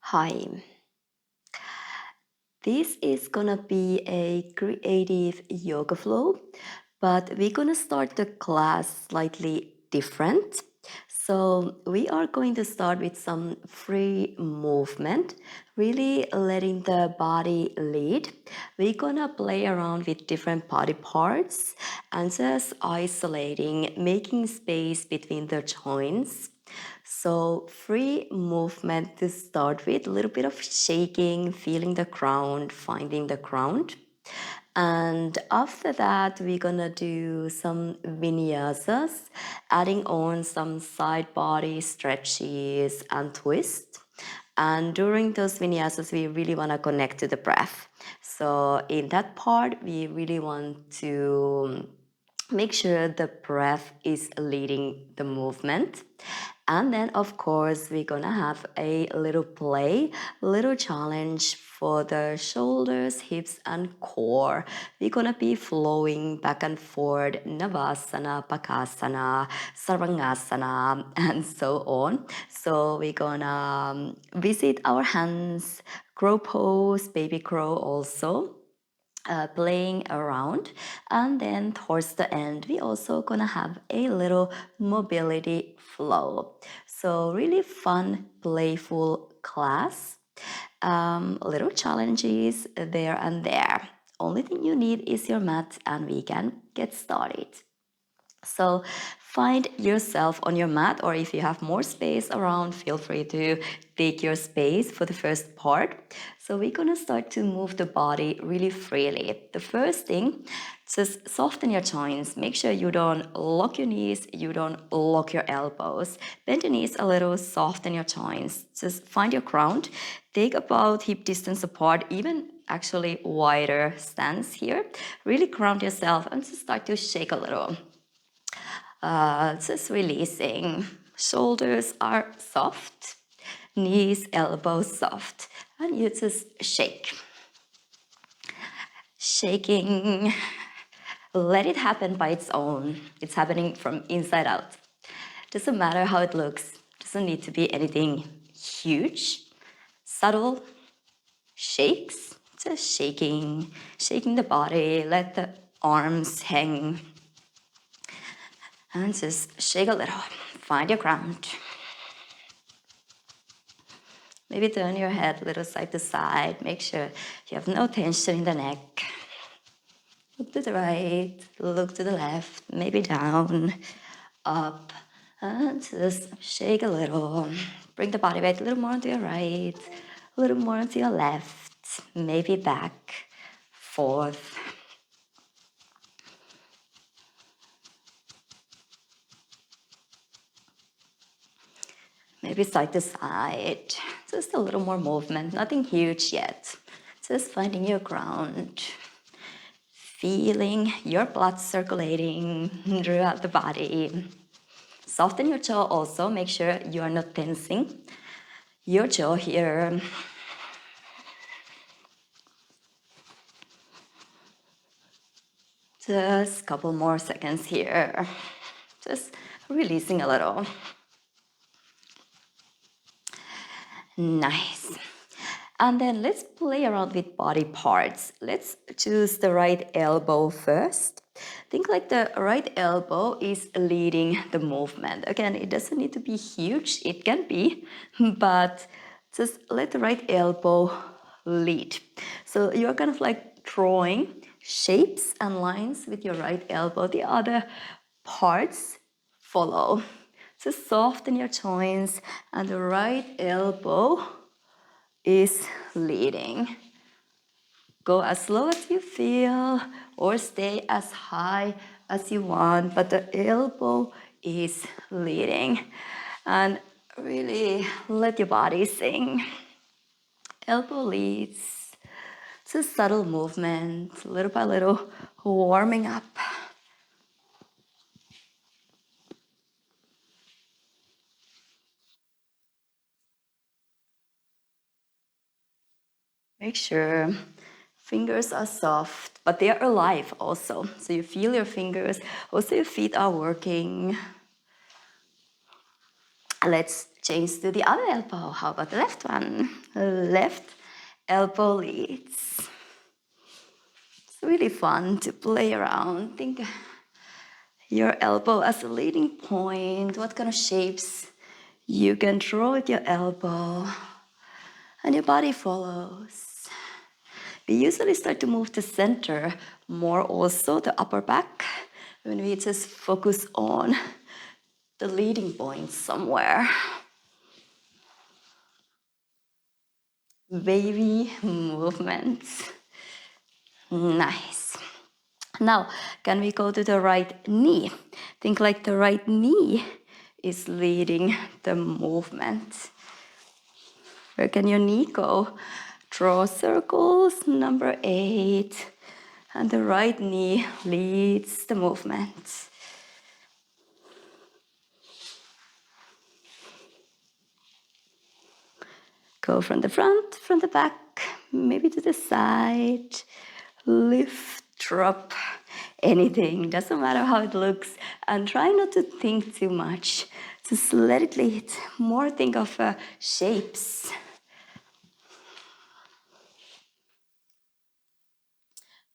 Hi. This is gonna be a creative yoga flow, but we're gonna start the class slightly different. So, we are going to start with some free movement, really letting the body lead. We're gonna play around with different body parts and just isolating, making space between the joints. So, free movement to start with, a little bit of shaking, feeling the ground, finding the ground. And after that, we're gonna do some vinyasas, adding on some side body stretches and twists. And during those vinyasas, we really wanna connect to the breath. So, in that part, we really want to make sure the breath is leading the movement. And then, of course, we're gonna have a little play, little challenge for the shoulders, hips, and core. We're gonna be flowing back and forth, Navasana, Bakasana, Sarvangasana, and so on. So we're gonna visit our hands, crow pose, baby crow also. Playing around, and then towards the end we also gonna have a little mobility flow. So really fun, playful class. Little challenges there and there. Only thing you need is your mat and we can get started. So find yourself on your mat, or if you have more space around, feel free to take your space for the first part. So we're gonna start to move the body really freely. The first thing, just soften your joints. Make sure you don't lock your knees, you don't lock your elbows. Bend your knees a little, soften your joints. Just find your ground. Take about hip distance apart, even actually wider stance here. Really ground yourself and just start to shake a little. Just releasing. Shoulders are soft, knees, elbows soft, and you just shake. Shaking, let it happen by its own. It's happening from inside out. Doesn't matter how it looks, doesn't need to be anything huge. Subtle shakes, just shaking, shaking the body, let the arms hang, and just shake a little. Find your ground. Maybe turn your head a little side to side. Make sure you have no tension in the neck. Look to the right, look to the left, maybe down, up, and just shake a little. Bring the body weight a little more onto your right, a little more onto your left, maybe back, forth. Maybe side to side, just a little more movement, nothing huge yet. Just finding your ground, feeling your blood circulating throughout the body. Soften your jaw also, make sure you are not tensing your jaw here. Just a couple more seconds here. Just releasing a little. Nice. And then let's play around with body parts. Let's choose the right elbow first. Think like the right elbow is leading the movement. Again, it doesn't need to be huge, it can be, but just let the right elbow lead. So you're kind of like drawing shapes and lines with your right elbow. The other parts follow. Just soften your joints and the right elbow is leading. Go as slow as you feel or stay as high as you want, but the elbow is leading. And really let your body sing. Elbow leads. It's a subtle movement, little by little, warming up. Make sure fingers are soft, but they are alive also. So you feel your fingers, also your feet are working. Let's Change to the other elbow. How about the left one? Left elbow leads. It's really fun to play around. Think your elbow as a leading point. What kind of shapes you can draw with your elbow, and your body follows. We usually start to move the center more, also the upper back, when we just focus on the leading point somewhere. Wavy movements. Nice. Now, can we go to the right knee? Think like the right knee is leading the movement. Where can your knee go? Draw circles, number 8. And the right knee leads the movement. Go from the front, from the back, maybe to the side. Lift, drop, anything. Doesn't matter how it looks. And try not to think too much. Just let it lead. More think of shapes.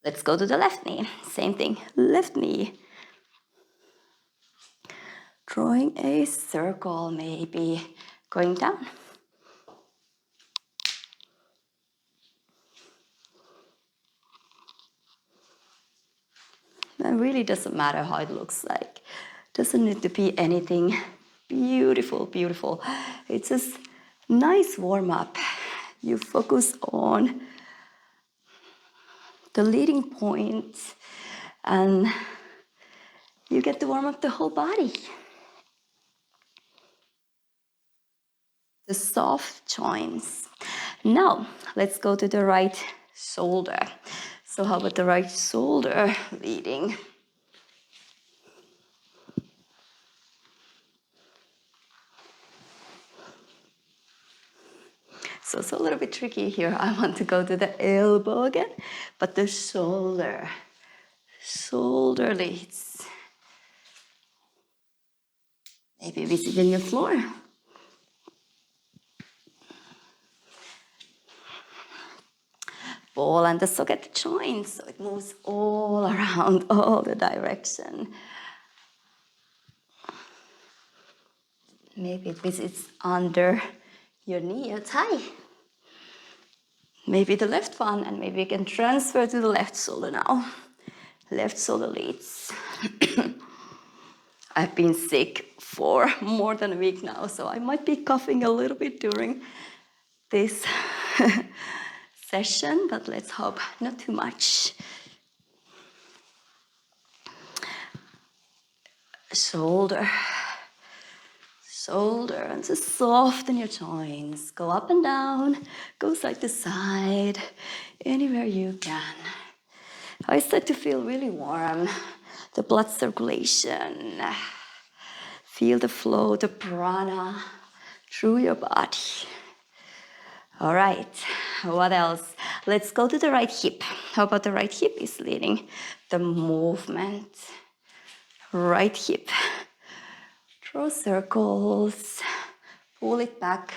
Let's go to the left knee. Same thing. Left knee. Drawing a circle, maybe going down. It really doesn't matter how it looks like. Doesn't need to be anything beautiful, beautiful. It's just nice warm up. You focus on the leading point and you get to warm up the whole body. The soft joints. Now, let's go to the right shoulder. So how about the right shoulder leading? So it's a little bit tricky here. I want to go to the elbow again, but the shoulder leads. Maybe visiting your floor. Ball and the socket joints, so it moves all around, all the direction. Maybe it visits under your knee or thigh. Maybe the left one, and maybe you can transfer to the left shoulder now. Left shoulder leads. I've been sick for more than a week now, so I might be coughing a little bit during this session, but let's hope not too much. Shoulder, and just soften your joints. Go up and down, go side to side, anywhere you can. I start to feel really warm. The blood circulation. Feel the flow, the prana through your body. All right, what else? Let's go to the right hip. How about the right hip is leading the movement? Right hip. Draw circles, pull it back,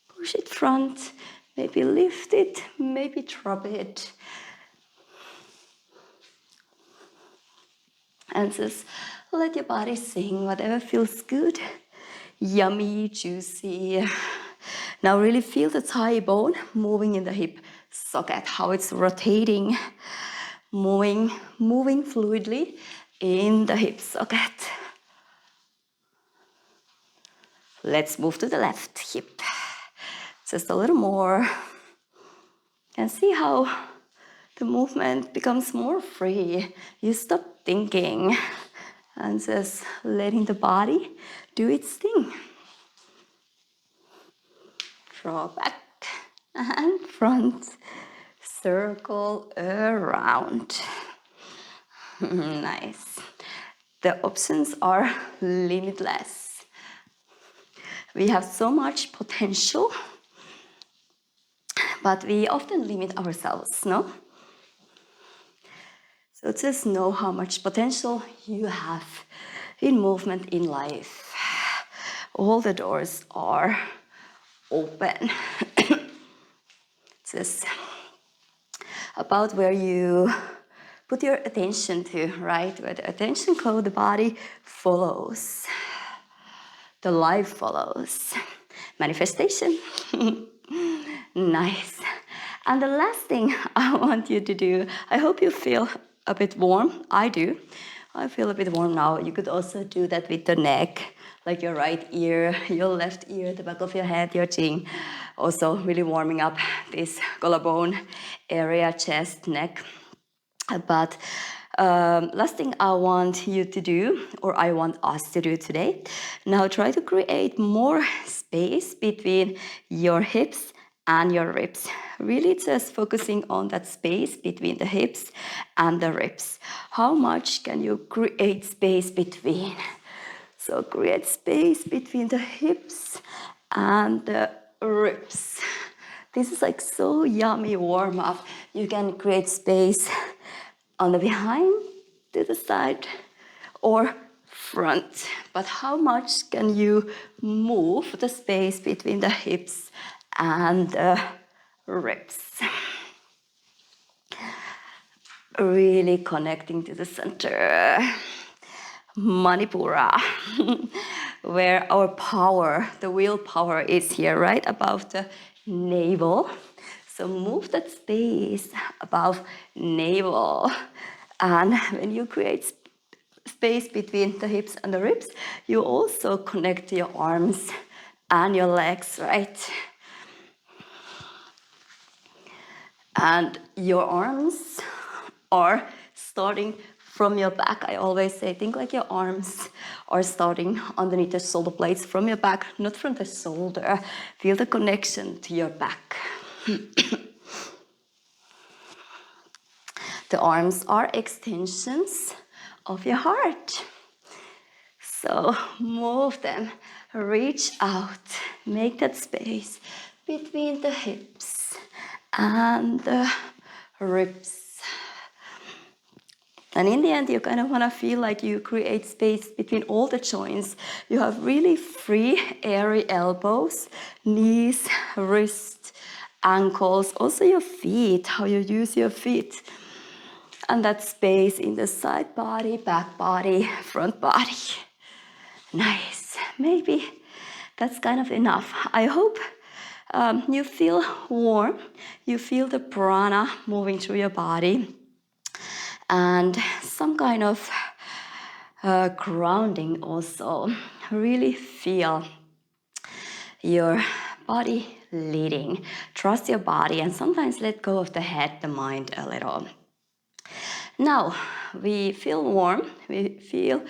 push it front, maybe lift it, maybe drop it. And just let your body sing whatever feels good, yummy, juicy. Now really feel the thigh bone moving in the hip socket, how it's rotating, moving fluidly in the hip socket. Let's move to the left hip. Just a little more. And see how the movement becomes more free. You stop thinking and just letting the body do its thing. Draw back and front. Circle around. Nice. The options are limitless. We have so much potential, but we often limit ourselves, no? So just know how much potential you have in movement in life. all the doors are open. Just about where you put your attention to, right? Where the attention goes, the body follows. The life follows. Manifestation. Nice. And the last thing I want you to do, I hope you feel a bit warm. I do. I feel a bit warm now. You could also do that with the neck, like your right ear, your left ear, the back of your head, your chin. Also really warming up this collarbone area, chest, neck. But last thing I want you to do, or I want us to do today, now try to create more space between your hips and your ribs. Really just focusing on that space between the hips and the ribs. How much can you create space between? So create space between the hips and the ribs. This is like so yummy warm up. You can create space on the behind, to the side, or front. But how much can you move the space between the hips and the ribs? Really connecting to the center. Manipura, where our power, the willpower is here, right above the navel. So move that space above navel. And when you create space between the hips and the ribs, you also connect your arms and your legs, right? And your arms are starting from your back. I always say, think like your arms are starting underneath the shoulder blades from your back, not from the shoulder. Feel the connection to your back. The arms are extensions of your heart. So move them, reach out, make that space between the hips and the ribs. And in the end, you kind of want to feel like you create space between all the joints. You have really free, airy elbows, knees, wrists, ankles, also your feet, how you use your feet. And that space in the side body, back body, front body. Nice. Maybe that's kind of enough. I hope you feel warm. You feel the prana moving through your body. And some kind of grounding also. Really feel your body leading. Trust your body and sometimes let go of the head, the mind a little. Now, we feel warm. We feel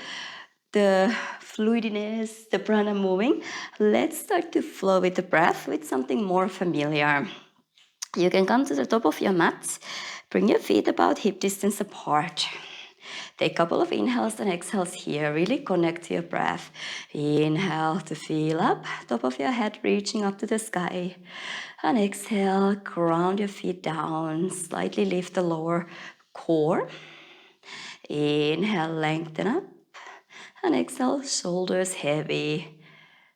the fluidiness, the prana moving. Let's start to flow with the breath with something more familiar. You can come to the top of your mat. Bring your feet about hip distance apart. Take a couple of inhales and exhales here. Really connect to your breath. Inhale to feel up, top of your head reaching up to the sky. And exhale, ground your feet down. Slightly lift the lower core. Inhale, lengthen up. And exhale, shoulders heavy.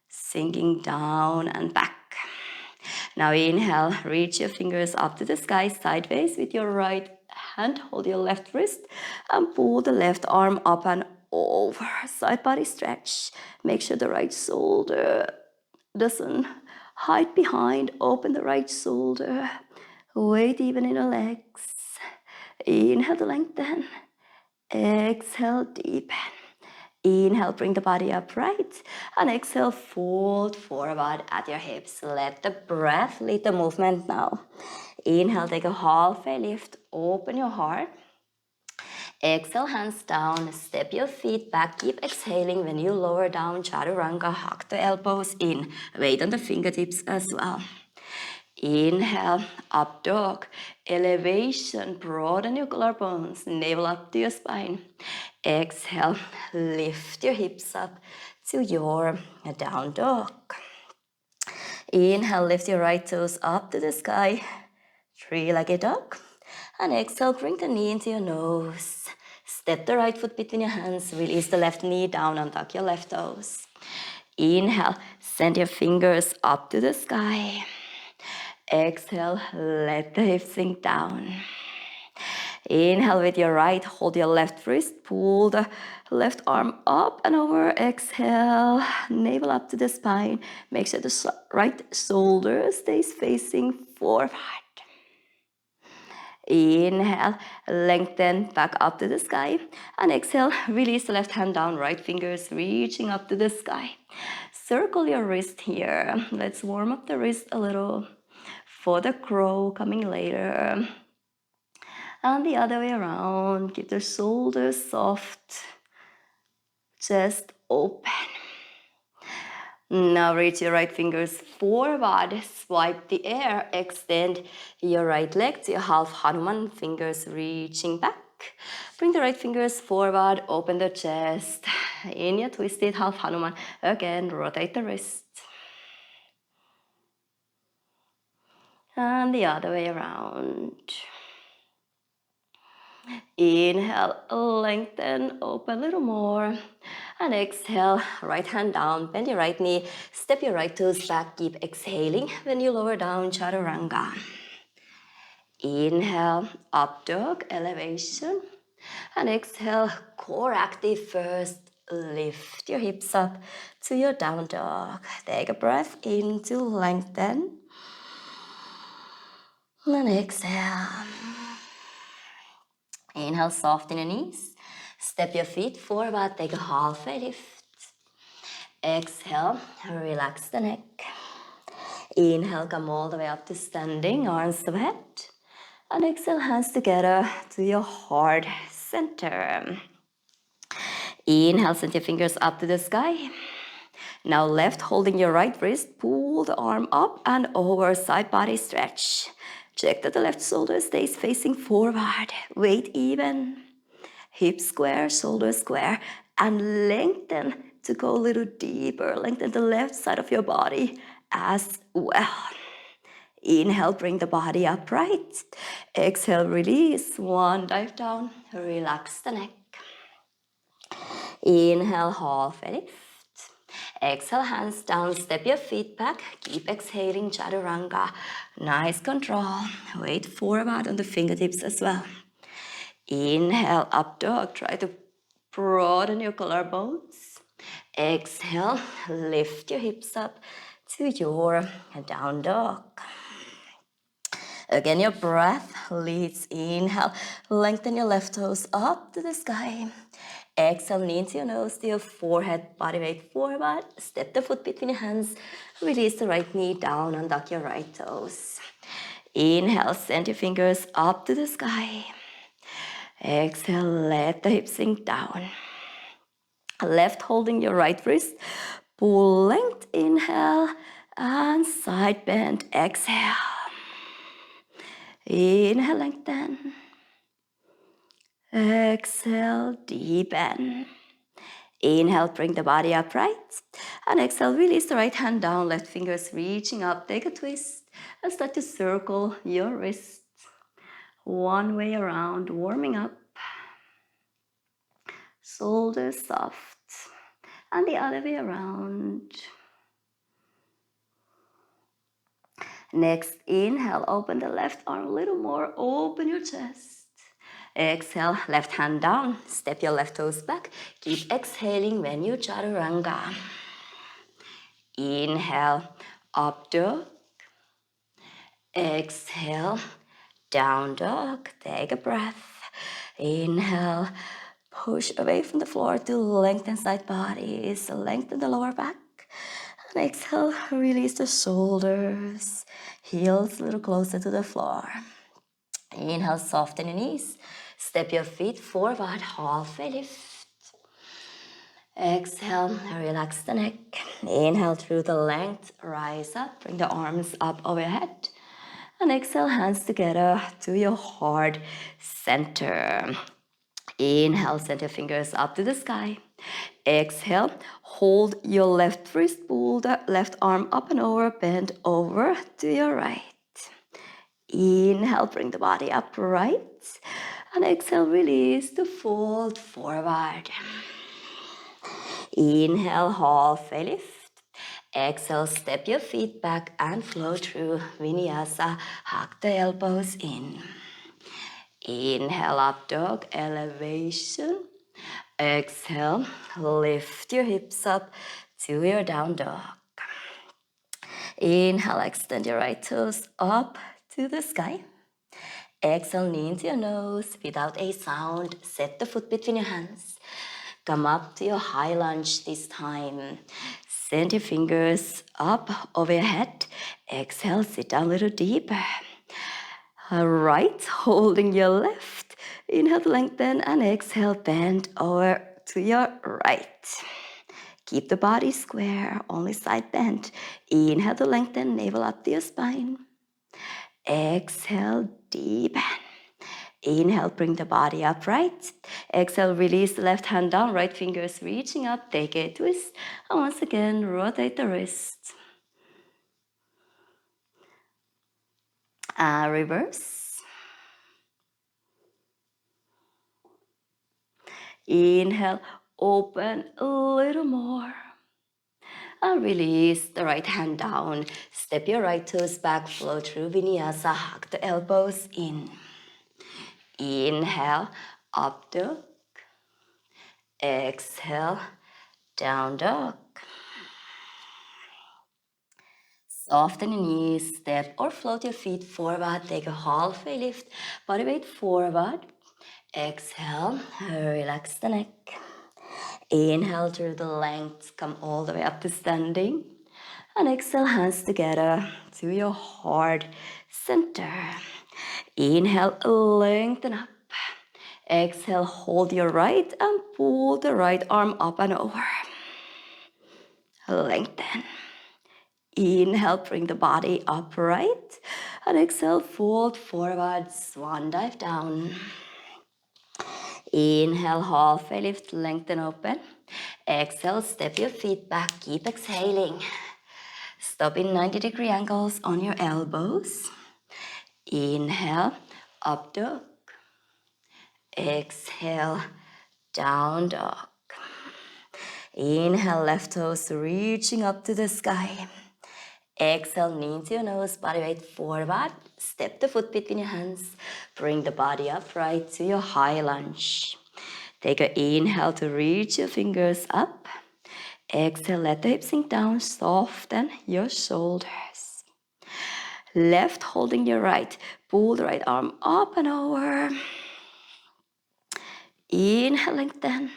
Sinking down and back. Now inhale, reach your fingers up to the sky sideways with your right hand. Hold your left wrist and pull the left arm up and over. Side body stretch. Make sure the right shoulder doesn't hide behind. Open the right shoulder. Weight even in the legs. Inhale to lengthen. Exhale, deepen. Inhale, bring the body upright. And exhale, fold forward at your hips. Let the breath lead the movement now. Inhale, take a halfway lift. Open your heart. Exhale, hands down. Step your feet back. Keep exhaling when you lower down. Chaturanga. Hug the elbows in. Weight on the fingertips as well. Inhale, up dog. Elevation, broaden your collarbones, navel up to your spine. Exhale, lift your hips up to your down dog. Inhale, lift your right toes up to the sky, three-legged dog. And exhale, bring the knee into your nose. Step the right foot between your hands, release the left knee down and tuck your left toes. Inhale, send your fingers up to the sky. Exhale, let the hips sink down. Inhale with your right, hold your left wrist, pull the left arm up and over. Exhale, navel up to the spine. Make sure the right shoulder stays facing forward. Inhale, lengthen back up to the sky. And exhale, release the left hand down, right fingers reaching up to the sky. Circle your wrist here. Let's warm up the wrist a little for the crow coming later. And the other way around, keep the shoulders soft, chest open. Now reach your right fingers forward, swipe the air, extend your right leg to your half Hanuman, fingers reaching back. Bring the right fingers forward, open the chest. In your twisted half Hanuman, again, rotate the wrist. And the other way around. Inhale, lengthen, open a little more. And exhale, right hand down, bend your right knee, step your right toes back, keep exhaling. When you lower down, Chaturanga. Inhale, up dog, elevation. And exhale, core active first. Lift your hips up to your down dog. Take a breath in to lengthen. And exhale. Inhale, soften your knees. Step your feet forward, take a halfway lift. Exhale, relax the neck. Inhale, come all the way up to standing, arms to head. And exhale, hands together to your heart center. Inhale, send your fingers up to the sky. Now left, holding your right wrist, pull the arm up and over, side body stretch. Check that the left shoulder stays facing forward. Weight even. Hip square, shoulder square, and lengthen to go a little deeper. Lengthen the left side of your body as well. Inhale, bring the body upright. Exhale, release. One, dive down. Relax the neck. Inhale, half lift. Exhale, hands down, step your feet back. Keep exhaling, Chaturanga. Nice control. Weight forward on the fingertips as well. Inhale, up dog. Try to broaden your collarbones. Exhale, lift your hips up to your down dog. Again, your breath leads. Inhale, lengthen your left toes up to the sky. Exhale, knee into your nose to your forehead, body weight forward. Step the foot between your hands. Release the right knee down and tuck your right toes. Inhale, send your fingers up to the sky. Exhale, let the hips sink down. Left holding your right wrist. Pull length, inhale, and side bend, exhale. Inhale, lengthen. Exhale, deepen. Inhale, bring the body upright. And exhale, release the right hand down, left fingers reaching up. Take a twist and start to circle your wrists. One way around, warming up. Shoulders soft. And the other way around. Next, inhale, open the left arm a little more, open your chest. Exhale, left hand down, step your left toes back. Keep exhaling when you Chaturanga. Inhale, up dog. Exhale, down dog. Take a breath. Inhale, push away from the floor to lengthen side bodies. Lengthen the lower back. And exhale, release the shoulders. Heels a little closer to the floor. Inhale, soften your knees. Step your feet forward, halfway lift. Exhale, relax the neck. Inhale through the length, rise up, bring the arms up overhead. And exhale, hands together to your heart center. Inhale, send your fingers up to the sky. Exhale, hold your left wrist, pull the left arm up and over, bend over to your right. Inhale, bring the body upright. And exhale, release to fold forward. Inhale, halfway lift. Exhale, step your feet back and flow through Vinyasa. Hug the elbows in. Inhale, up dog, elevation. Exhale, lift your hips up to your down dog. Inhale, extend your right toes up to the sky. Exhale, knee into your nose without a sound. Set the foot between your hands. Come up to your high lunge this time. Send your fingers up over your head. Exhale, sit down a little deeper. Right, holding your left. Inhale, lengthen, and exhale, bend over to your right. Keep the body square, only side bend. Inhale to lengthen, navel up to your spine. Exhale, deepen. Inhale, bring the body upright. Exhale, release the left hand down, right fingers reaching up, take a twist. And once again, rotate the wrist. Reverse. Inhale, open a little more. And release the right hand down. Step your right toes back, flow through Vinyasa, hug the elbows in. Inhale, up dog. Exhale, down dog. Soften your knees, step or float your feet forward. Take a halfway lift, body weight forward. Exhale, relax the neck. Inhale through the length, come all the way up to standing. And exhale, hands together to your heart center. Inhale, lengthen up. Exhale, hold your right and pull the right arm up and over. Lengthen. Inhale, bring the body upright. And exhale, fold forward, swan dive down. Inhale, halfway lift, lengthen open. Exhale, step your feet back, keep exhaling. Stop in 90-degree angles on your elbows. Inhale, up dog. Exhale, down dog. Inhale, left toes reaching up to the sky. Exhale, knee into your nose, body weight forward. Step the foot between your hands. Bring the body upright to your high lunge. Take an inhale to reach your fingers up. Exhale, let the hips sink down, soften your shoulders. Left holding your right. Pull the right arm up and over. Inhale, lengthen.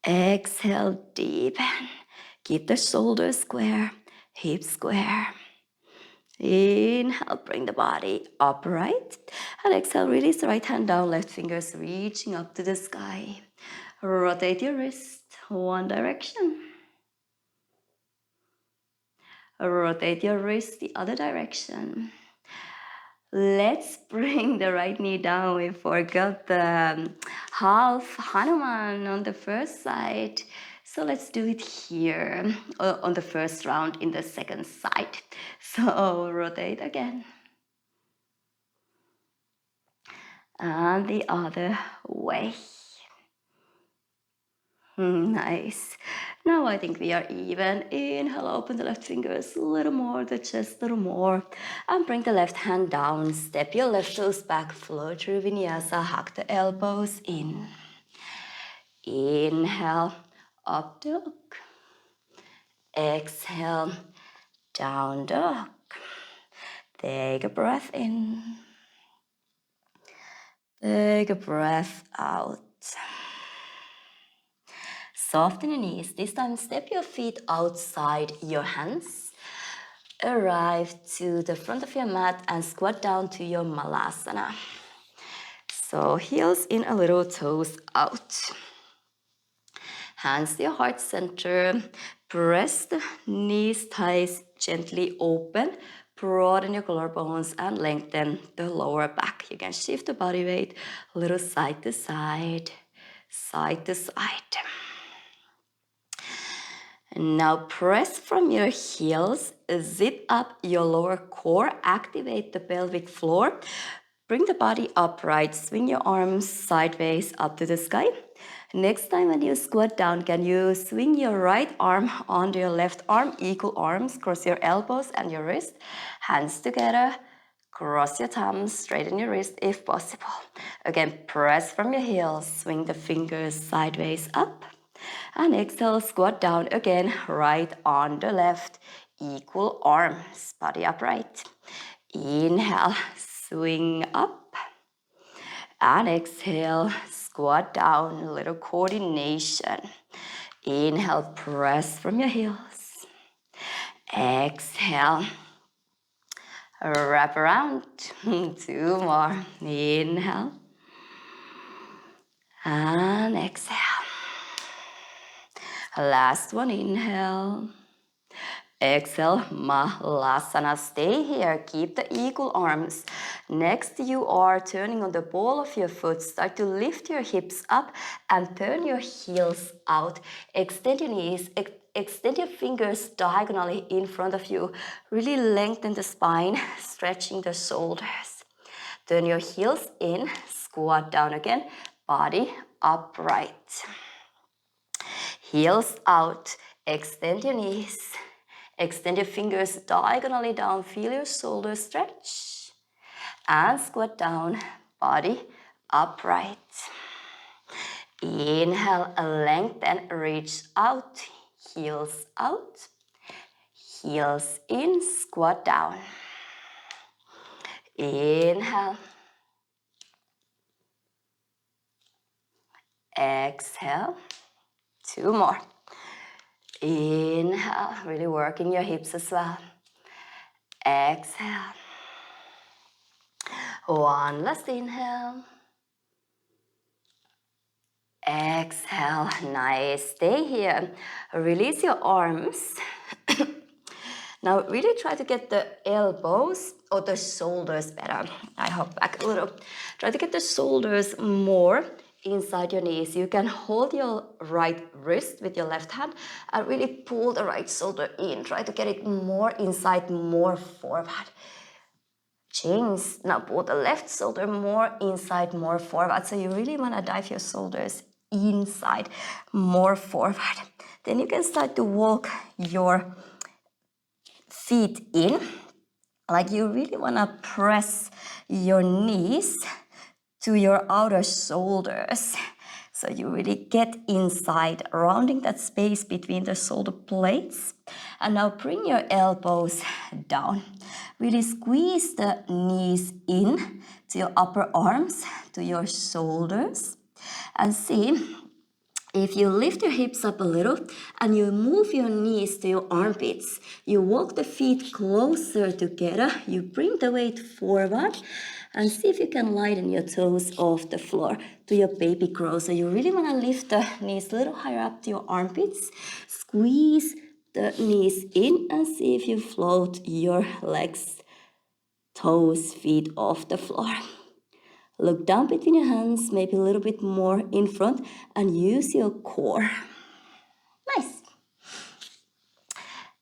Exhale, deepen. Keep the shoulders square, hips square. Inhale, bring the body upright. And exhale, release the right hand down, left fingers reaching up to the sky. Rotate your wrist, one direction. Rotate your wrist the other direction. Let's bring the right knee down. We forgot the half Hanuman on the first side. So let's do it here on the first round in the second side. So rotate again. And the other way. Nice. Now I think we are even. Inhale, open the left fingers a little more, the chest a little more. And bring the left hand down. Step your left toes back, flow through Vinyasa, hug the elbows in. Inhale, up dog. Exhale, down dog. Take a breath in. Take a breath out. Soften your knees. This time, step your feet outside your hands. Arrive to the front of your mat and squat down to your Malasana. So heels in a little, toes out. Hands to your heart center. Press the knees, thighs gently open. Broaden your collarbones and lengthen the lower back. You can shift the body weight a little side to side, side to side. Now press from your heels, zip up your lower core, activate the pelvic floor. Bring the body upright, swing your arms sideways up to the sky. Next time when you squat down, can you swing your right arm onto your left arm, equal arms, cross your elbows and your wrist, hands together, cross your thumbs, straighten your wrist if possible. Again, press from your heels, swing the fingers sideways up. And exhale, squat down again, right on the left, equal arms, body upright. Inhale, swing up. And exhale, squat down, a little coordination. Inhale, press from your heels. Exhale, wrap around. 2 more. Inhale. And exhale. Last one, inhale. Exhale, Malasana. Stay here. Keep the equal arms. Next, you are turning on the ball of your foot. Start to lift your hips up and turn your heels out. Extend your knees. Extend your fingers diagonally in front of you. Really lengthen the spine, stretching the shoulders. Turn your heels in. Squat down again. Body upright. Heels out. Extend your knees. Extend your fingers diagonally down. Feel your shoulders stretch. And squat down. Body upright. Inhale, lengthen, reach out. Heels out. Heels in, squat down. Inhale. Exhale. 2 more. Inhale, really working your hips as well. Exhale. 1 last inhale. Exhale, nice. Stay here. Release your arms. Now really try to get the elbows or the shoulders better. I hop back a little. Try to get the shoulders more inside your knees. You can hold your right wrist with your left hand and really pull the right shoulder in. Try to get it more inside, more forward. Change. Now pull the left shoulder more inside, more forward. So you really want to dive your shoulders inside, more forward. Then you can start to walk your feet in. Like you really want to press your knees to your outer shoulders. So you really get inside, rounding that space between the shoulder blades. And now bring your elbows down. Really squeeze the knees in to your upper arms, to your shoulders. And see, if you lift your hips up a little and you move your knees to your armpits, you walk the feet closer together, you bring the weight forward and see if you can lighten your toes off the floor to your baby crow. So you really want to lift the knees a little higher up to your armpits, squeeze the knees in and see if you float your legs, toes, feet off the floor. Look down between your hands, maybe a little bit more in front, and use your core. Nice.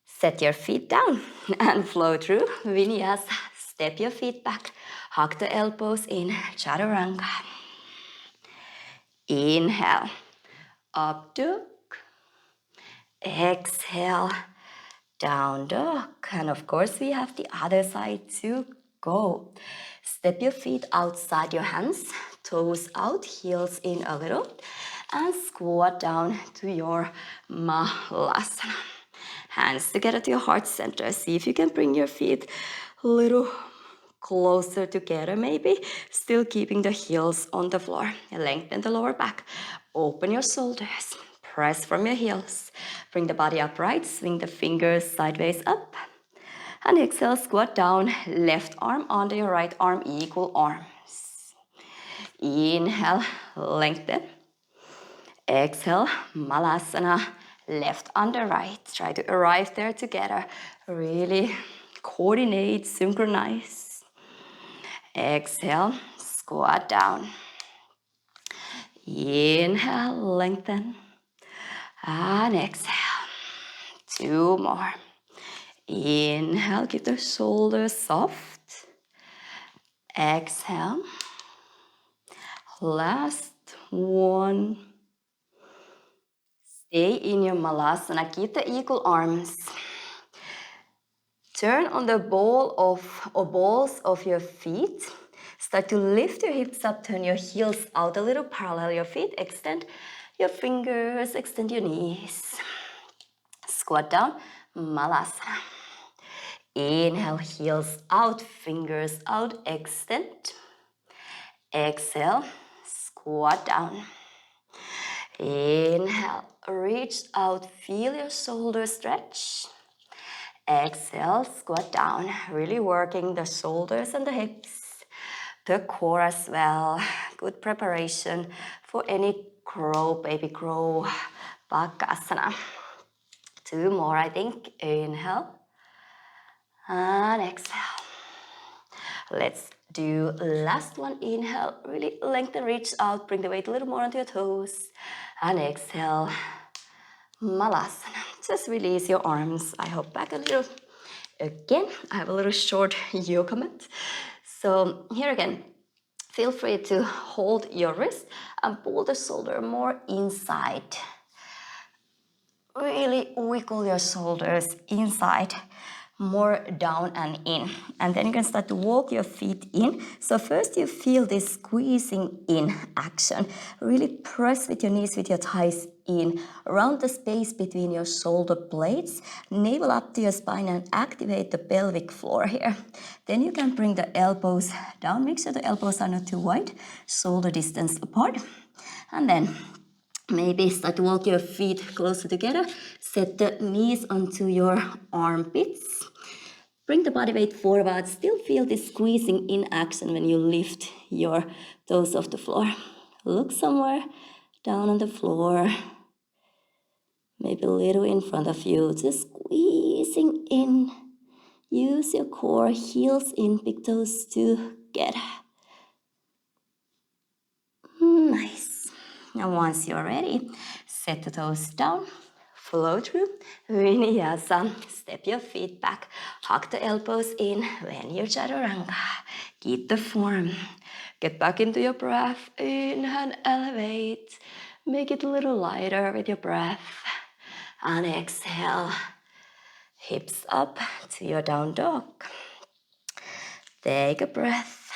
Set your feet down and flow through Vinyasa. Step your feet back, hug the elbows in, Chaturanga. Inhale, up dog. Exhale, down dog. And of course, we have the other side to go. Step your feet outside your hands, toes out, heels in a little, and squat down to your Malasana. Hands together to your heart center. See if you can bring your feet a little closer together maybe, still keeping the heels on the floor. Lengthen the lower back. Open your shoulders. Press from your heels. Bring the body upright. Swing the fingers sideways up. And exhale, squat down. Left arm onto your right arm, equal arms. Inhale, lengthen. Exhale, Malasana. Left under right. Try to arrive there together. Really coordinate, synchronize. Exhale, squat down. Inhale, lengthen. And exhale. 2 more. Inhale, keep the shoulders soft. Exhale. Last one. Stay in your Malasana. Keep the eagle arms. Turn on the balls of your feet. Start to lift your hips up, turn your heels out a little, parallel your feet, extend your fingers, extend your knees. Squat down, Malasana. Inhale, heels out, fingers out, extend. Exhale, squat down. Inhale, reach out, feel your shoulders stretch. Exhale, squat down, really working the shoulders and the hips, the core as well. Good preparation for any crow, baby crow, Bakasana. 2 more, I think. Inhale and exhale. Let's do last one. Inhale, really lengthen, reach out, bring the weight a little more onto your toes. And exhale, Malasana. Just release your arms. I hop back a little. Again, I have a little short yoga mat. So here again, feel free to hold your wrist and pull the shoulder more inside. Really wiggle your shoulders inside, more down and in. And then you can start to walk your feet in. So first you feel this squeezing in action. Really press with your knees, with your thighs in, around the space between your shoulder blades, navel up to your spine and activate the pelvic floor here. Then you can bring the elbows down. Make sure the elbows are not too wide, shoulder distance apart. And then maybe start to walk your feet closer together. Set the knees onto your armpits. Bring the body weight forward. Still feel this squeezing in action when you lift your toes off the floor. Look somewhere down on the floor. Maybe a little in front of you. Just squeezing in. Use your core, heels in, big toes together. Nice. Now once you're ready, set the toes down, flow through Vinyasa. Step your feet back, hug the elbows in when you're Chaturanga. Keep the form. Get back into your breath. Inhale, elevate. Make it a little lighter with your breath. And exhale. Hips up to your down dog. Take a breath.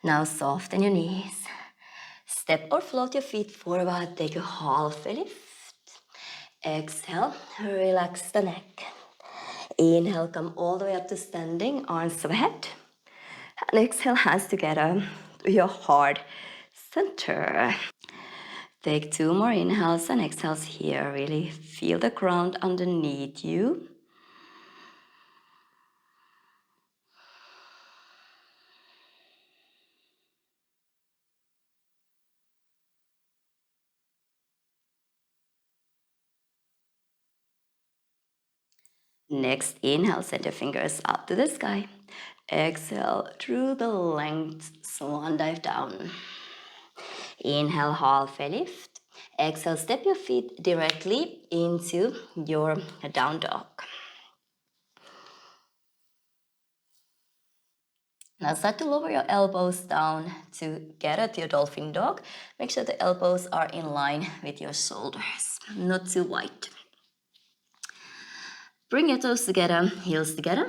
Now soften your knees. Step or float your feet forward. Take a half lift. Exhale, relax the neck. Inhale, come all the way up to standing, arms overhead. And exhale, hands together to your heart center. Take 2 more inhales and exhales here. Really feel the ground underneath you. Next, inhale, send your fingers up to the sky. Exhale, through the length, swan dive down. Inhale, half lift. Exhale, step your feet directly into your down dog. Now start to lower your elbows down to get at your dolphin dog. Make sure the elbows are in line with your shoulders, not too wide. Bring your toes together, heels together,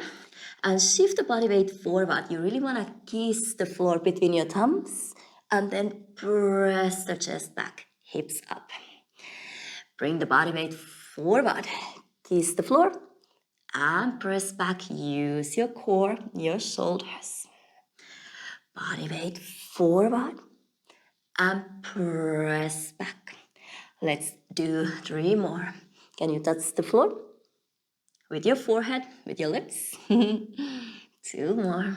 and shift the body weight forward. You really want to kiss the floor between your thumbs and then press the chest back, hips up. Bring the body weight forward, kiss the floor, and press back. Use your core, your shoulders. Body weight forward and press back. Let's do 3 more. Can you touch the floor? With your forehead, with your lips. 2 more.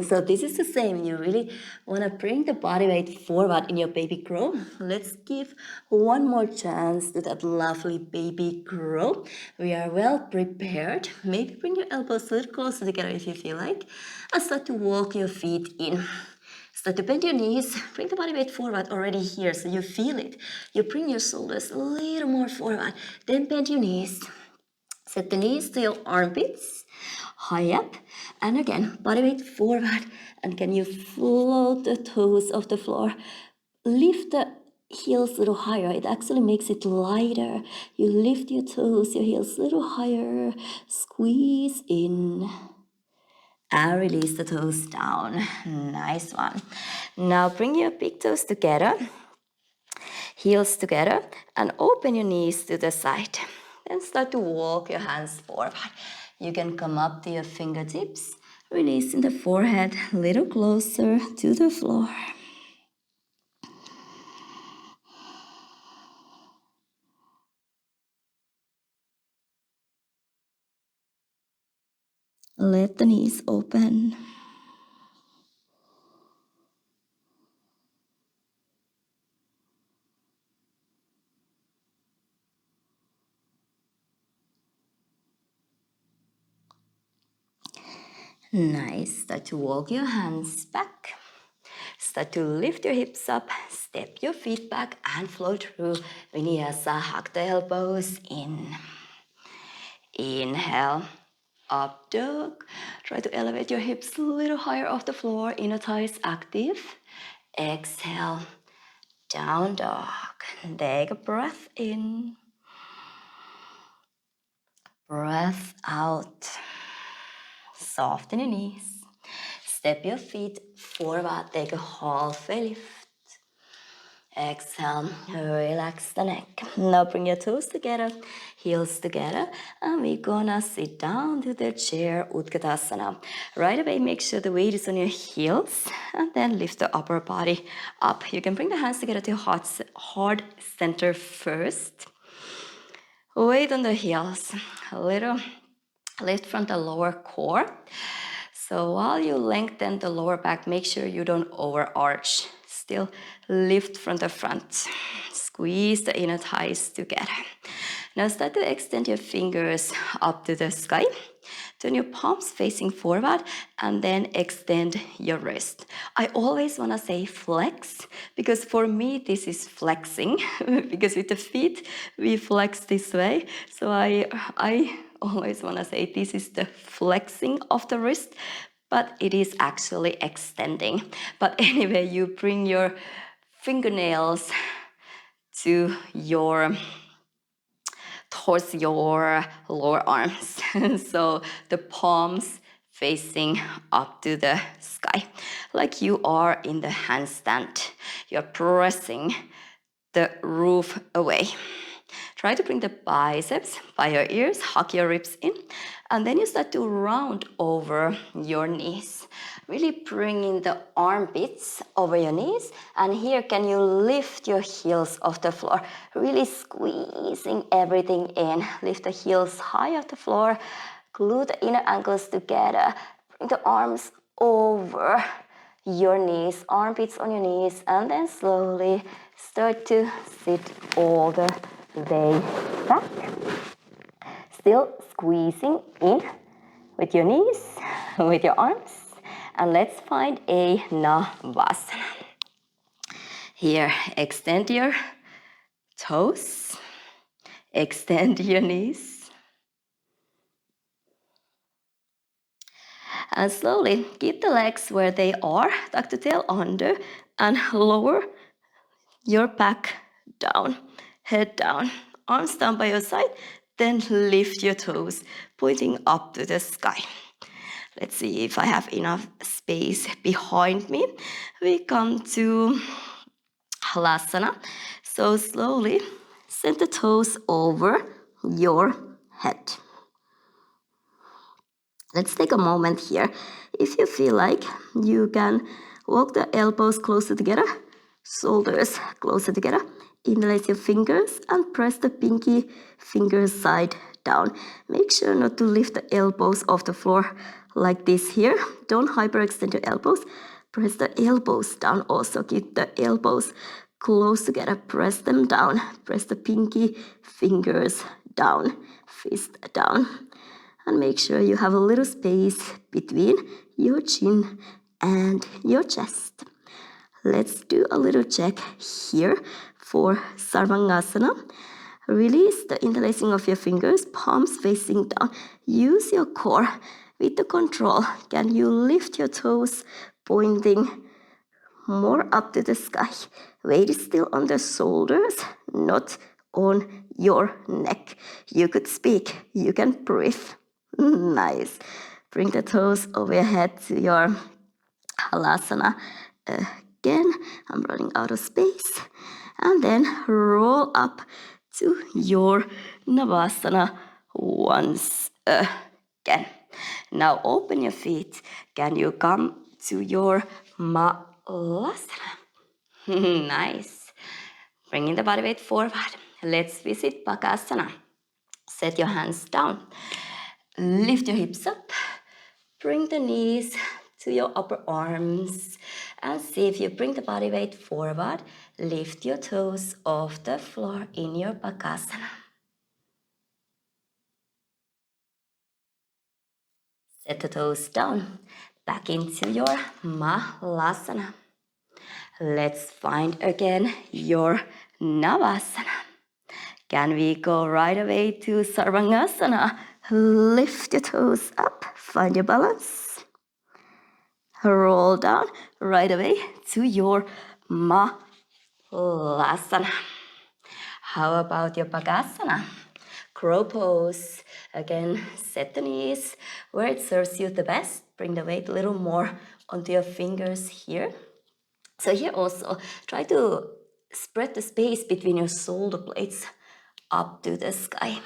So this is the same. You really want to bring the body weight forward in your baby crow. Let's give 1 more chance to that lovely baby crow. We are well prepared. Maybe bring your elbows a little closer together if you feel like. And start to walk your feet in. Start to bend your knees. Bring the body weight forward already here so you feel it. You bring your shoulders a little more forward. Then bend your knees. Set the knees to your armpits, high up, and again, body weight forward. And can you float the toes off the floor? Lift the heels a little higher. It actually makes it lighter. You lift your toes, your heels a little higher. Squeeze in. And release the toes down. Nice one. Now bring your big toes together. Heels together and open your knees to the side. Then start to walk your hands forward. You can come up to your fingertips, releasing the forehead a little closer to the floor. Let the knees open. Nice. Start to walk your hands back. Start to lift your hips up, step your feet back and flow through Vinyasa. Hug the elbows in. Inhale, up dog. Try to elevate your hips a little higher off the floor. Inner thighs active. Exhale, down dog. Take a breath in. Breath out. Soften your knees. Step your feet forward. Take a halfway lift. Exhale, relax the neck. Now bring your toes together, heels together, and we're gonna sit down to the chair, Utkatasana. Right away, make sure the weight is on your heels, and then lift the upper body up. You can bring the hands together to heart center first. Weight on the heels, a little lift from the lower core. So while you lengthen the lower back, make sure you don't overarch. Still lift from the front. Squeeze the inner thighs together. Now start to extend your fingers up to the sky. Turn your palms facing forward and then extend your wrist. I always want to say flex because for me this is flexing because with the feet we flex this way. So I always want to say this is the flexing of the wrist, but it is actually extending. But anyway, you bring your fingernails to towards your lower arms. So the palms facing up to the sky, like you are in the handstand. You're pressing the roof away. Try to bring the biceps by your ears, hug your ribs in, and then you start to round over your knees. Really bringing the armpits over your knees, and here can you lift your heels off the floor, really squeezing everything in. Lift the heels high off the floor, glue the inner ankles together, bring the arms over your knees, armpits on your knees, and then slowly start to sit all the way back. Still squeezing in with your knees, with your arms, and let's find a Navasana. Here, extend your toes, extend your knees, and slowly keep the legs where they are, tuck the tail under, and lower your back down, head down, arms down by your side, then lift your toes, pointing up to the sky. Let's see if I have enough space behind me. We come to Malasana. So slowly send the toes over your head. Let's take a moment here. If you feel like, you can walk the elbows closer together, shoulders closer together. Interlace your fingers and press the pinky finger side down. Make sure not to lift the elbows off the floor like this here. Don't hyperextend your elbows. Press the elbows down also. Keep the elbows close together. Press them down. Press the pinky fingers down. Fist down. And make sure you have a little space between your chin and your chest. Let's do a little check here for Sarvangasana. Release the interlacing of your fingers, palms facing down. Use your core with the control. Can you lift your toes, pointing more up to the sky? Weight is still on the shoulders, not on your neck. You could speak, you can breathe. Nice. Bring the toes overhead to your Malasana. Again, I'm running out of space. And then roll up to your Navasana once again. Now open your feet. Can you come to your Malasana? Nice. Bringing the body weight forward. Let's visit Bakasana. Set your hands down. Lift your hips up. Bring the knees to your upper arms and see if you bring the body weight forward. Lift your toes off the floor in your Bakasana. Set the toes down. Back into your Malasana. Let's find again your Navasana. Can we go right away to Sarvangasana? Lift your toes up. Find your balance. Roll down right away to your Malasana. How about your Bakasana? Crow pose. Again, set the knees where it serves you the best. Bring the weight a little more onto your fingers here. So here also, try to spread the space between your shoulder blades up to the sky.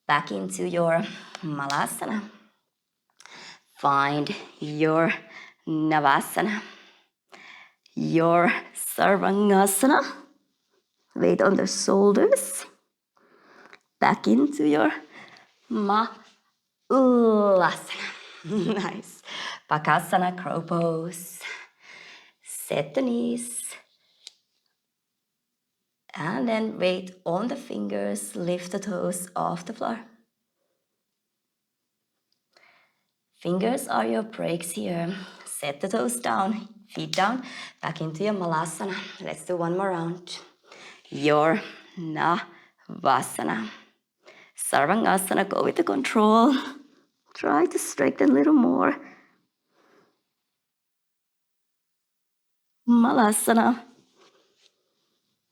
Back into your Malasana. Find your Navasana, your Sarvangasana. Weight on the shoulders. Back into your Malasana. Nice. Bakasana, crow pose. Set the knees. And then weight on the fingers. Lift the toes off the floor. Fingers are your brakes here. Set the toes down, feet down, back into your Malasana. Let's do one more round. Your Navasana. Sarvangasana, go with the control. Try to straighten a little more. Malasana.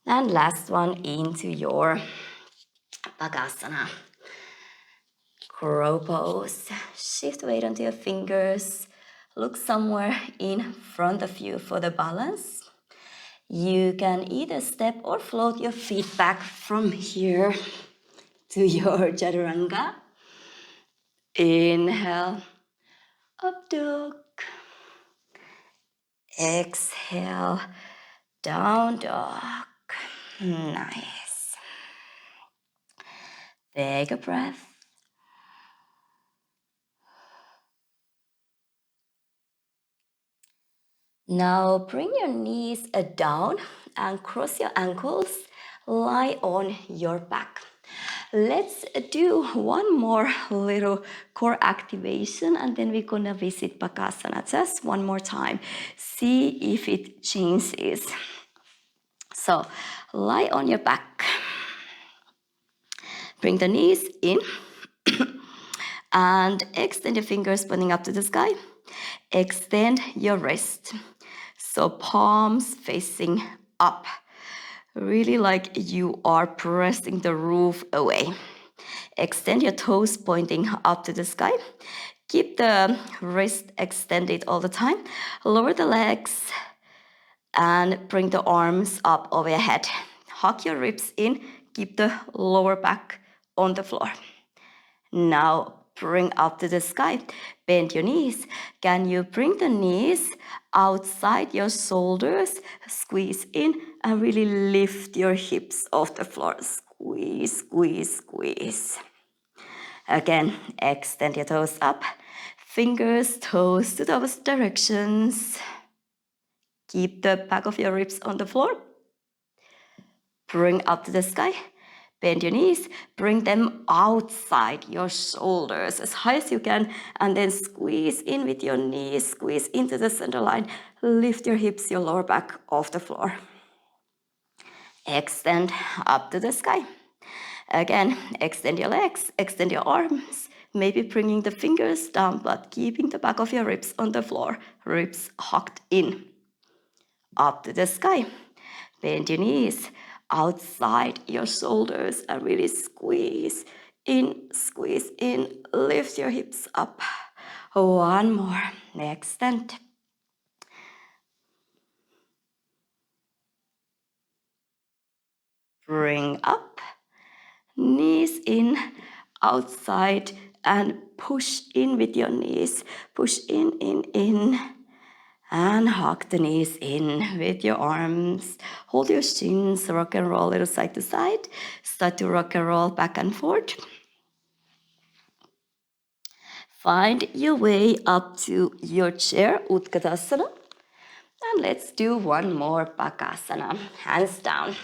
And last one into your Bakasana. Crow pose. Shift weight onto your fingers. Look somewhere in front of you for the balance. You can either step or float your feet back from here to your Chaturanga. Inhale, up dog. Exhale, down dog. Nice. Take a breath. Now bring your knees down and cross your ankles. Lie on your back. Let's do one more little core activation and then we're gonna visit Bakasana just one more time. See if it changes. So lie on your back. Bring the knees in and extend your fingers pointing up to the sky. Extend your wrist. So palms facing up. Really like you are pressing the roof away. Extend your toes pointing up to the sky. Keep the wrist extended all the time. Lower the legs and bring the arms up overhead. Hug your ribs in. Keep the lower back on the floor. Now bring up to the sky. Bend your knees. Can you bring the knees outside your shoulders? Squeeze in and really lift your hips off the floor. Squeeze, squeeze, squeeze. Again, extend your toes up. Fingers, toes to those directions. Keep the back of your ribs on the floor. Bring up to the sky. Bend your knees, bring them outside your shoulders as high as you can, and then squeeze in with your knees, squeeze into the center line, lift your hips, your lower back off the floor. Extend up to the sky. Again, extend your legs, extend your arms, maybe bringing the fingers down, but keeping the back of your ribs on the floor, ribs hugged in. Up to the sky. Bend your knees outside your shoulders and really squeeze in, lift your hips up. One more, extend. Bring up, knees in, outside, and push in with your knees. Push in. And hug the knees in with your arms. Hold your shins, rock and roll a little side to side. Start to rock and roll back and forth. Find your way up to your chair, Utkatasana. And let's do one more Bakasana, hands down.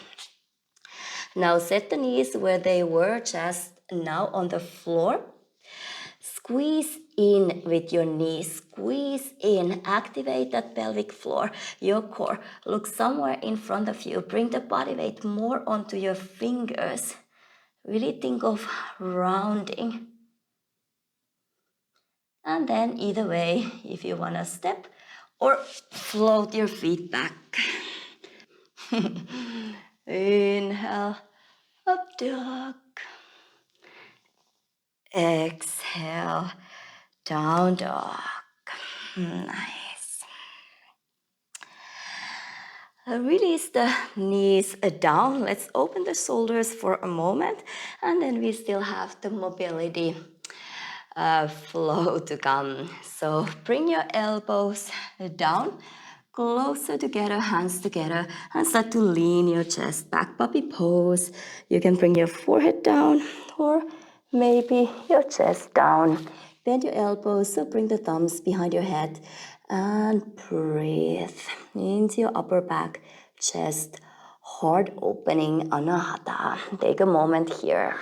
Now set the knees where they were, just now on the floor. Squeeze in with your knees, squeeze in, activate that pelvic floor, your core. Look somewhere in front of you, bring the body weight more onto your fingers. Really think of rounding. And then either way, if you want to step or float your feet back. Inhale, up dog. Exhale, down dog. Nice. Release the knees down. Let's open the shoulders for a moment. And then we still have the mobility flow to come. So bring your elbows down, closer together, hands together, and start to lean your chest back. Puppy pose. You can bring your forehead down or maybe your chest down. Bend your elbows, so bring the thumbs behind your head and breathe into your upper back, chest, heart opening, anahata. Take a moment here.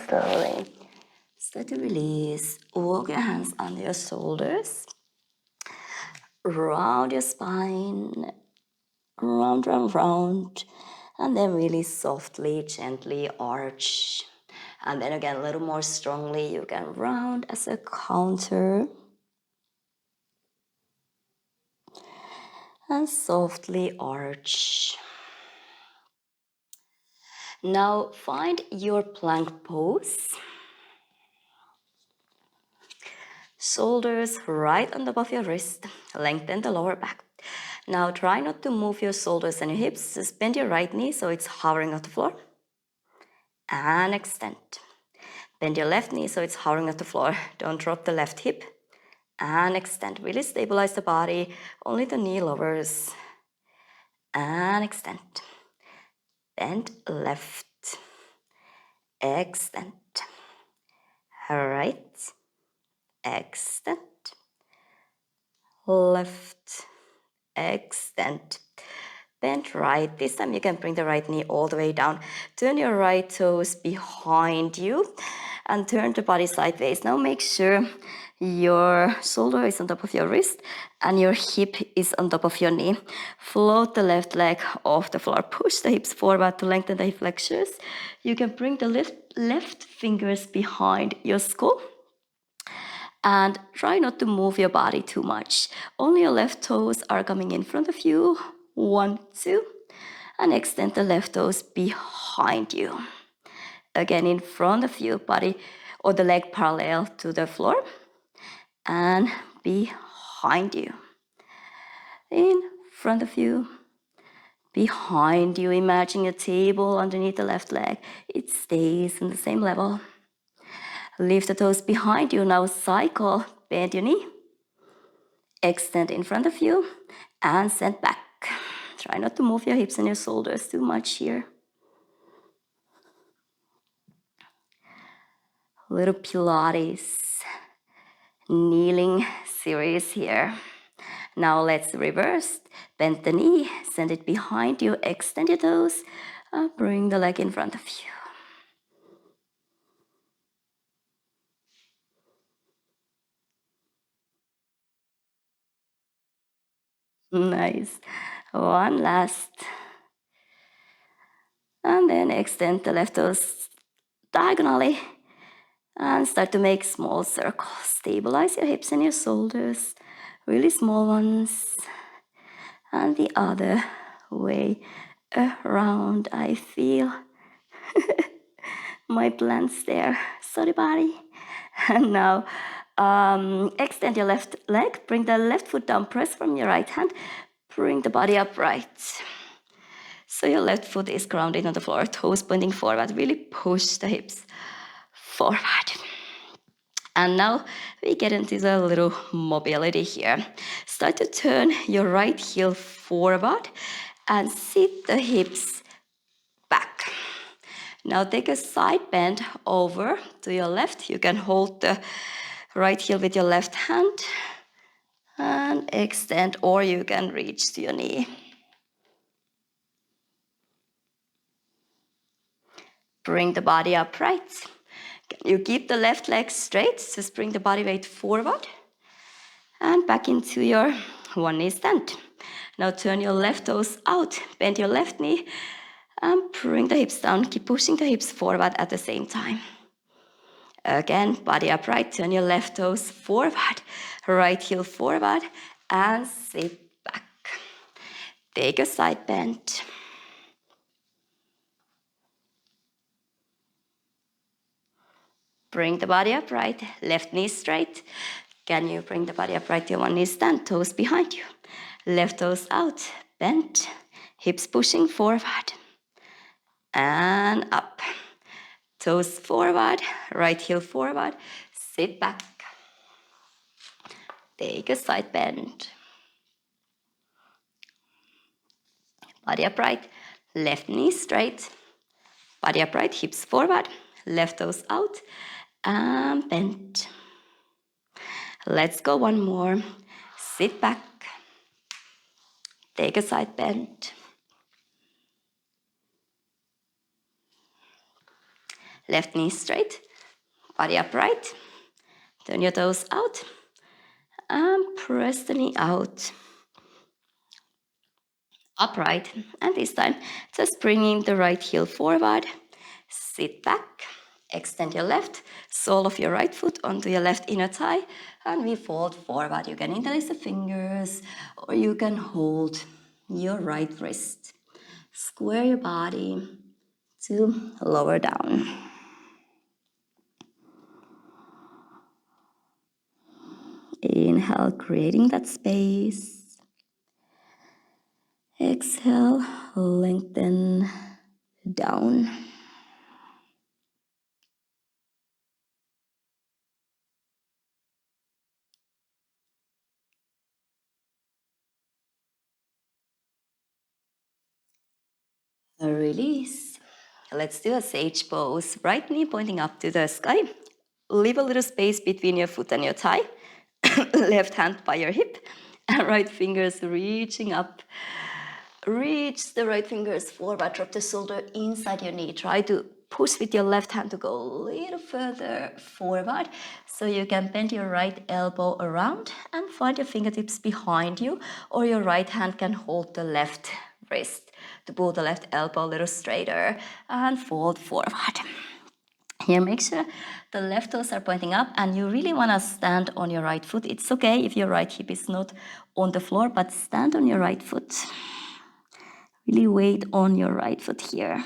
Slowly start to release. Walk your hands under your shoulders. Round your spine. Round. And then really softly, gently arch. And then again, a little more strongly, you can round as a counter. And softly arch. Now find your plank pose. Shoulders right on top of your wrist. Lengthen the lower back. Now try not to move your shoulders and your hips. Just bend your right knee so it's hovering off the floor. And extend. Bend your left knee so it's hovering off the floor. Don't drop the left hip. And extend. Really stabilize the body. Only the knee lowers. And extend. Bend left. Extend. Right. Extend. Left. Extend. Bend right. This time you can bring the right knee all the way down. Turn your right toes behind you and turn the body sideways. Now make sure your shoulder is on top of your wrist and your hip is on top of your knee. Float the left leg off the floor. Push the hips forward to lengthen the hip flexors. You can bring the left fingers behind your skull. And try not to move your body too much. Only your left toes are coming in front of you. 1, 2. And extend the left toes behind you. again in front of you, body or the leg parallel to the floor, and behind you. In front of you, behind you, imagine a table underneath the left leg. It stays on the same level. Lift the toes behind you. Now cycle, bend your knee. Extend in front of you and send back. Try not to move your hips and your shoulders too much here. Little Pilates kneeling series here. Now let's reverse. Bend the knee, send it behind you, extend your toes, and bring the leg in front of you. Nice. One last. And then extend the left toes diagonally and start to make small circles. Stabilize your hips and your shoulders, really small ones. And the other way around. I feel my plants there. Sorry, body. And now extend your left leg. Bring the left foot down. Press from your right hand. Bring the body upright. So your left foot is grounded on the floor. Toes pointing forward. Really push the hips forward. And now we get into the little mobility here. Start to turn your right heel forward and sit the hips back. Now take a side bend over to your left. You can hold the right heel with your left hand and extend, or you can reach to your knee. Bring the body upright. You keep the left leg straight, just bring the body weight forward and back into your one knee stand. Now turn your left toes out, bend your left knee and bring the hips down. Keep pushing the hips forward at the same time. Again, body upright, turn your left toes forward, right heel forward and sit back. Take a side bend. Bring the body upright, left knee straight. Can you bring the body upright to your one knee stand, toes behind you. Left toes out, bent, hips pushing forward. And up. Toes forward, right heel forward, sit back. Take a side bend. Body upright, left knee straight. Body upright, hips forward, left toes out, and bend. Let's go one more. Sit back. Take a side bend. Left knee straight, body upright. Turn your toes out and press the knee out. Upright, and this time just bringing the right heel forward. Sit back, extend your left sole of your right foot onto your left inner thigh, and we fold forward. You can interlace the fingers or you can hold your right wrist. Square your body to lower down. Inhale, creating that space. Exhale, lengthen down. Release. Let's do a sage pose. Right knee pointing up to the sky. Leave a little space between your foot and your thigh. Left hand by your hip. And right fingers reaching up. Reach the right fingers forward. Drop the shoulder inside your knee. Try to push with your left hand to go a little further forward. So you can bend your right elbow around and find your fingertips behind you. Or your right hand can hold the left wrist to pull the left elbow a little straighter and fold forward. Here, make sure the left toes are pointing up and you really want to stand on your right foot. It's okay if your right hip is not on the floor, but stand on your right foot. Really weight on your right foot here.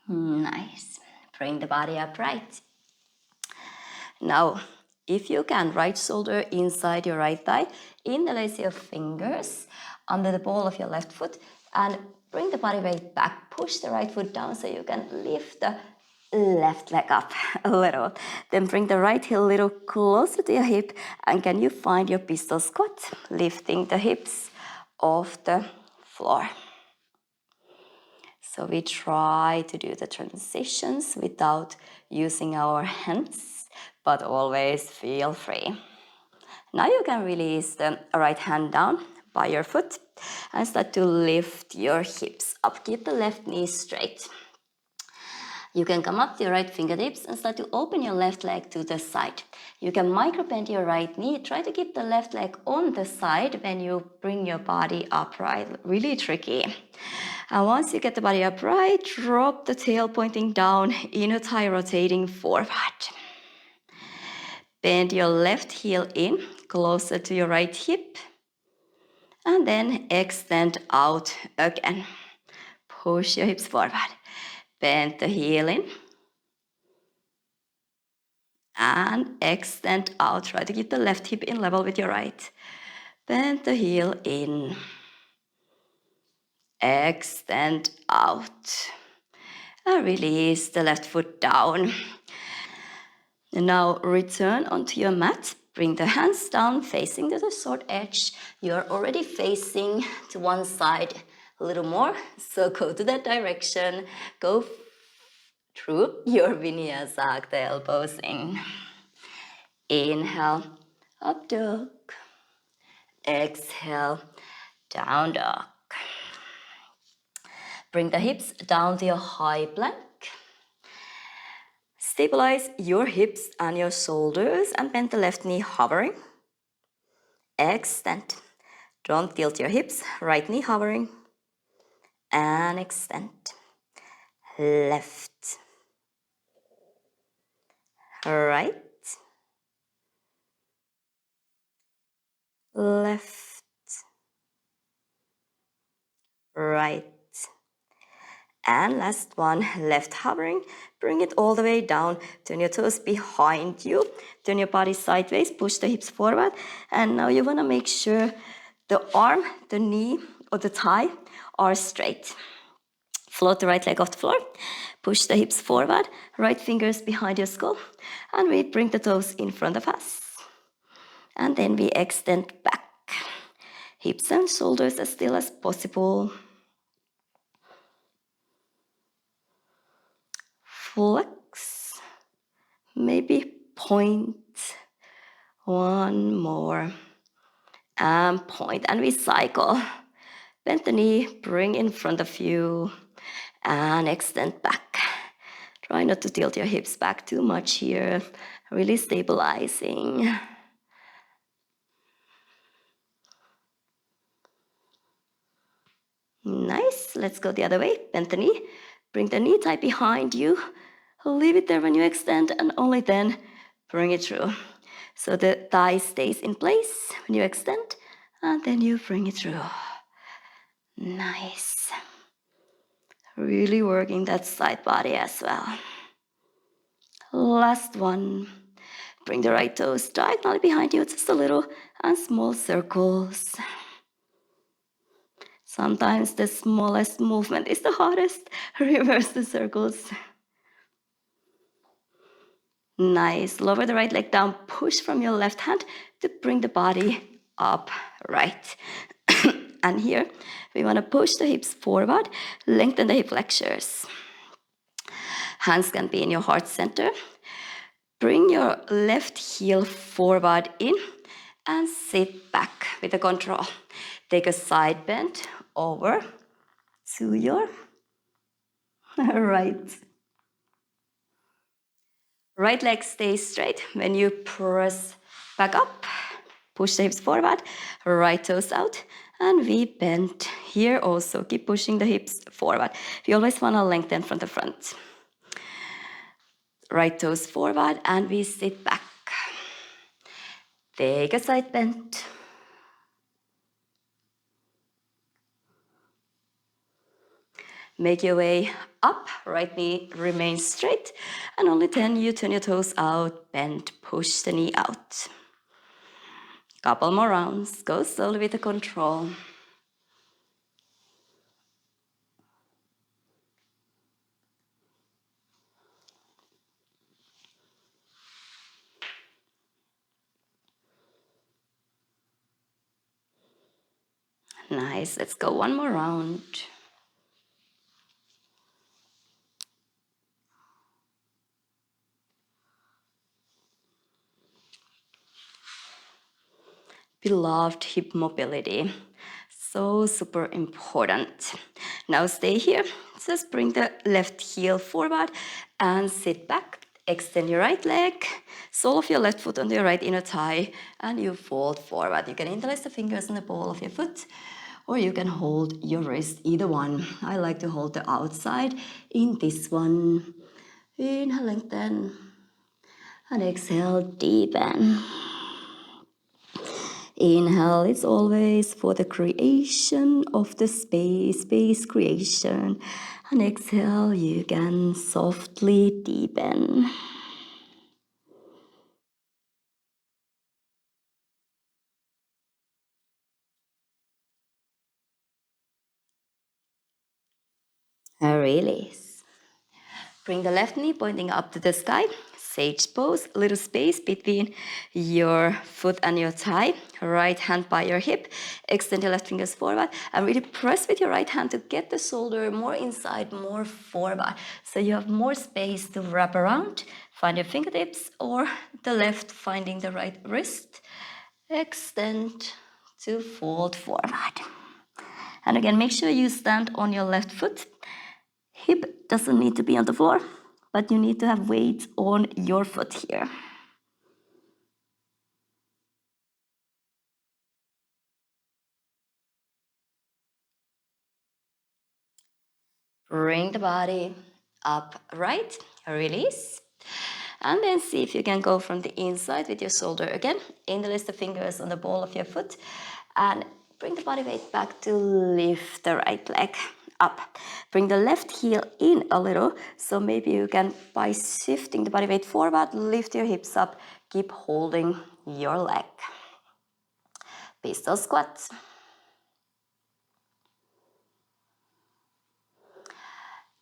Nice. Bring the body upright. Now, if you can, right shoulder inside your right thigh, interlace your fingers under the ball of your left foot and bring the body weight back. Push the right foot down so you can lift the left leg up a little. Then bring the right heel a little closer to your hip and can you find your pistol squat, lifting the hips off the floor. So we try to do the transitions without using our hands, but always feel free. Now you can release the right hand down by your foot and start to lift your hips up. Keep the left knee straight. You can come up to your right fingertips and start to open your left leg to the side. You can micro bend your right knee. Try to keep the left leg on the side when you bring your body upright. Really tricky. And once you get the body upright, drop the tail pointing down, inner thigh rotating forward. Bend your left heel in, closer to your right hip. And then extend out again. Push your hips forward. Bend the heel in. And extend out. Try to keep the left hip in level with your right. Bend the heel in. Extend out. And release the left foot down. And now return onto your mat. Bring the hands down, facing to the sword edge. You're already facing to one side a little more. So go to that direction. Go through your Vinyasa, the elbows in. Inhale, up dog. Exhale, down dog. Bring the hips down to your high plank. Stabilize your hips and your shoulders and bend the left knee hovering. Extend. Don't tilt your hips. Right knee hovering. And extend. Left. Right. Left. Right. And last one, left hovering. Bring it all the way down. Turn your toes behind you. Turn your body sideways. Push the hips forward. And now you want to make sure the arm, the knee, or the thigh are straight. Float the right leg off the floor. Push the hips forward. Right fingers behind your skull. And we bring the toes in front of us. And then we extend back. Hips and shoulders as still as possible. Flex. Maybe point. One more. And point. And we cycle. Bend the knee, bring in front of you. And extend back. Try not to tilt your hips back too much here. Really stabilizing. Nice. Let's go the other way. Bend the knee. Bring the knee tight behind you. Leave it there when you extend and only then bring it through. So the thigh stays in place when you extend and then you bring it through. Nice. Really working that side body as well. Last one. Bring the right toes diagonally behind you, just a little, and small circles. Sometimes the smallest movement is the hardest. Reverse the circles. Nice. Lower the right leg down. Push from your left hand to bring the body up right. And here, we want to push the hips forward. Lengthen the hip flexors. Hands can be in your heart center. Bring your left heel forward in and sit back with the control. Take a side bend over to your right. Right leg stays straight. When you press back up, push the hips forward, right toes out, and we bend here also. Keep pushing the hips forward. You always want to lengthen from the front. Right toes forward, and we sit back. Take a side bend. Make your way up, right knee remains straight, and only 10 you turn your toes out, bend, push the knee out. Couple more rounds, go slowly with the control. Nice, let's go one more round. Beloved hip mobility. So super important. Now stay here. Just bring the left heel forward and sit back. Extend your right leg, sole of your left foot on your right inner thigh, and you fold forward. You can interlace the fingers on the ball of your foot, or you can hold your wrist, either one. I like to hold the outside in this one. Inhale, lengthen, and exhale, deepen. Inhale, it's always for the creation of the space creation. And exhale, you can softly deepen. Release. Bring the left knee pointing up to the sky. Sage pose, little space between your foot and your thigh. Right hand by your hip. Extend your left fingers forward and really press with your right hand to get the shoulder more inside, more forward. So you have more space to wrap around. Find your fingertips or the left finding the right wrist. Extend to fold forward. And again, make sure you stand on your left foot. Hip doesn't need to be on the floor, but you need to have weight on your foot here. Bring the body up, right, release. And then see if you can go from the inside with your shoulder again. Interlace the fingers on the ball of your foot and bring the body weight back to lift the right leg up. Bring the left heel in a little, so maybe you can, by shifting the body weight forward, lift your hips up, keep holding your leg. Pistol squats.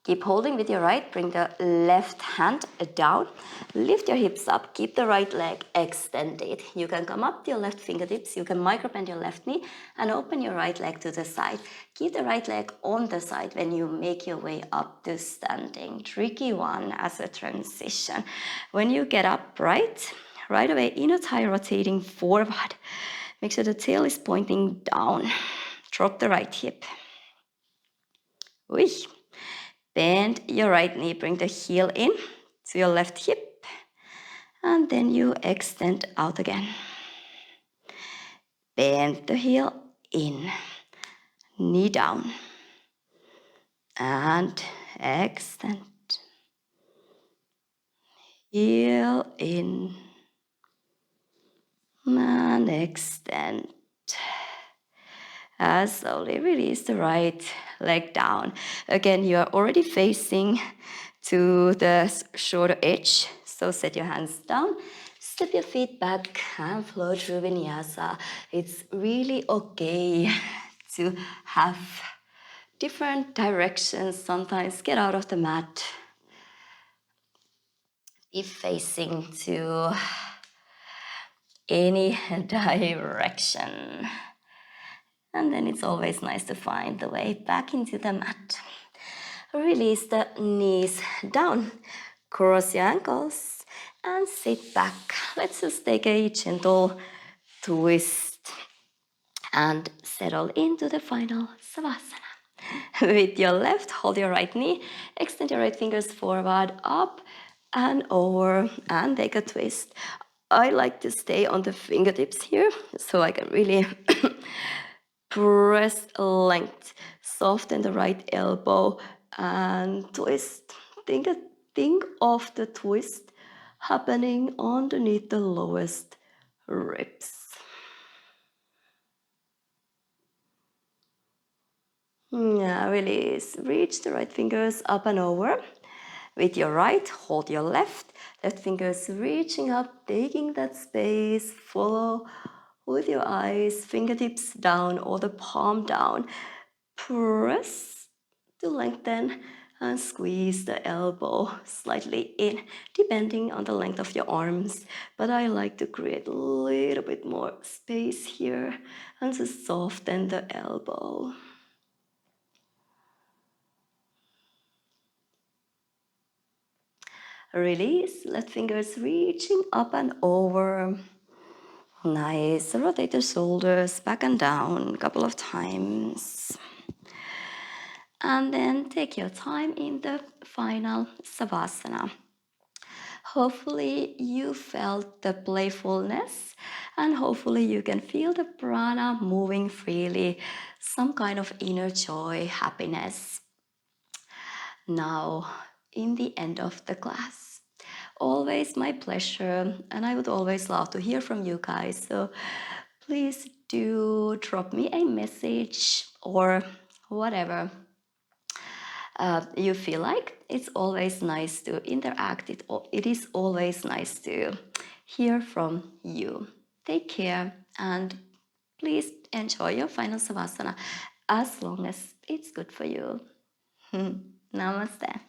Keep holding with your right, bring the left hand down, lift your hips up, keep the right leg extended. You can come up to your left fingertips, you can micro-bend your left knee and open your right leg to the side. Keep the right leg on the side when you make your way up to standing. Tricky one as a transition. When you get up, right away, inner thigh rotating forward. Make sure the tail is pointing down. Drop the right hip. Uy. Bend your right knee, bring the heel in to your left hip, and then you extend out again. Bend the heel in, knee down, and extend. Heel in, and extend. Slowly release the right leg down. Again, you are already facing to the shoulder edge. So set your hands down, step your feet back and flow through Vinyasa. It's really okay to have different directions. Sometimes get out of the mat. Be facing to any direction. And then it's always nice to find the way back into the mat. Release the knees down, cross your ankles, and sit back. Let's just take a gentle twist and settle into the final Savasana. With your left, hold your right knee, extend your right fingers forward, up and over, and take a twist. I like to stay on the fingertips here, so I can really press length, soften the right elbow and twist. Think of the twist happening underneath the lowest ribs. Yeah, release. Reach the right fingers up and over. With your right, hold your left. Left fingers reaching up, taking that space. Follow with your eyes, fingertips down or the palm down. Press to lengthen and squeeze the elbow slightly in, depending on the length of your arms. But I like to create a little bit more space here and to soften the elbow. Release, let fingers reaching up and over. Nice. Rotate the shoulders back and down a couple of times. And then take your time in the final Savasana. Hopefully you felt the playfulness and hopefully you can feel the prana moving freely, some kind of inner joy, happiness. Now, in the end of the class, always my pleasure, and I would always love to hear from you guys. So please do drop me a message or whatever you feel like. It's always nice to interact. It is always nice to hear from you. Take care and please enjoy your final savasana as long as it's good for you. Namaste.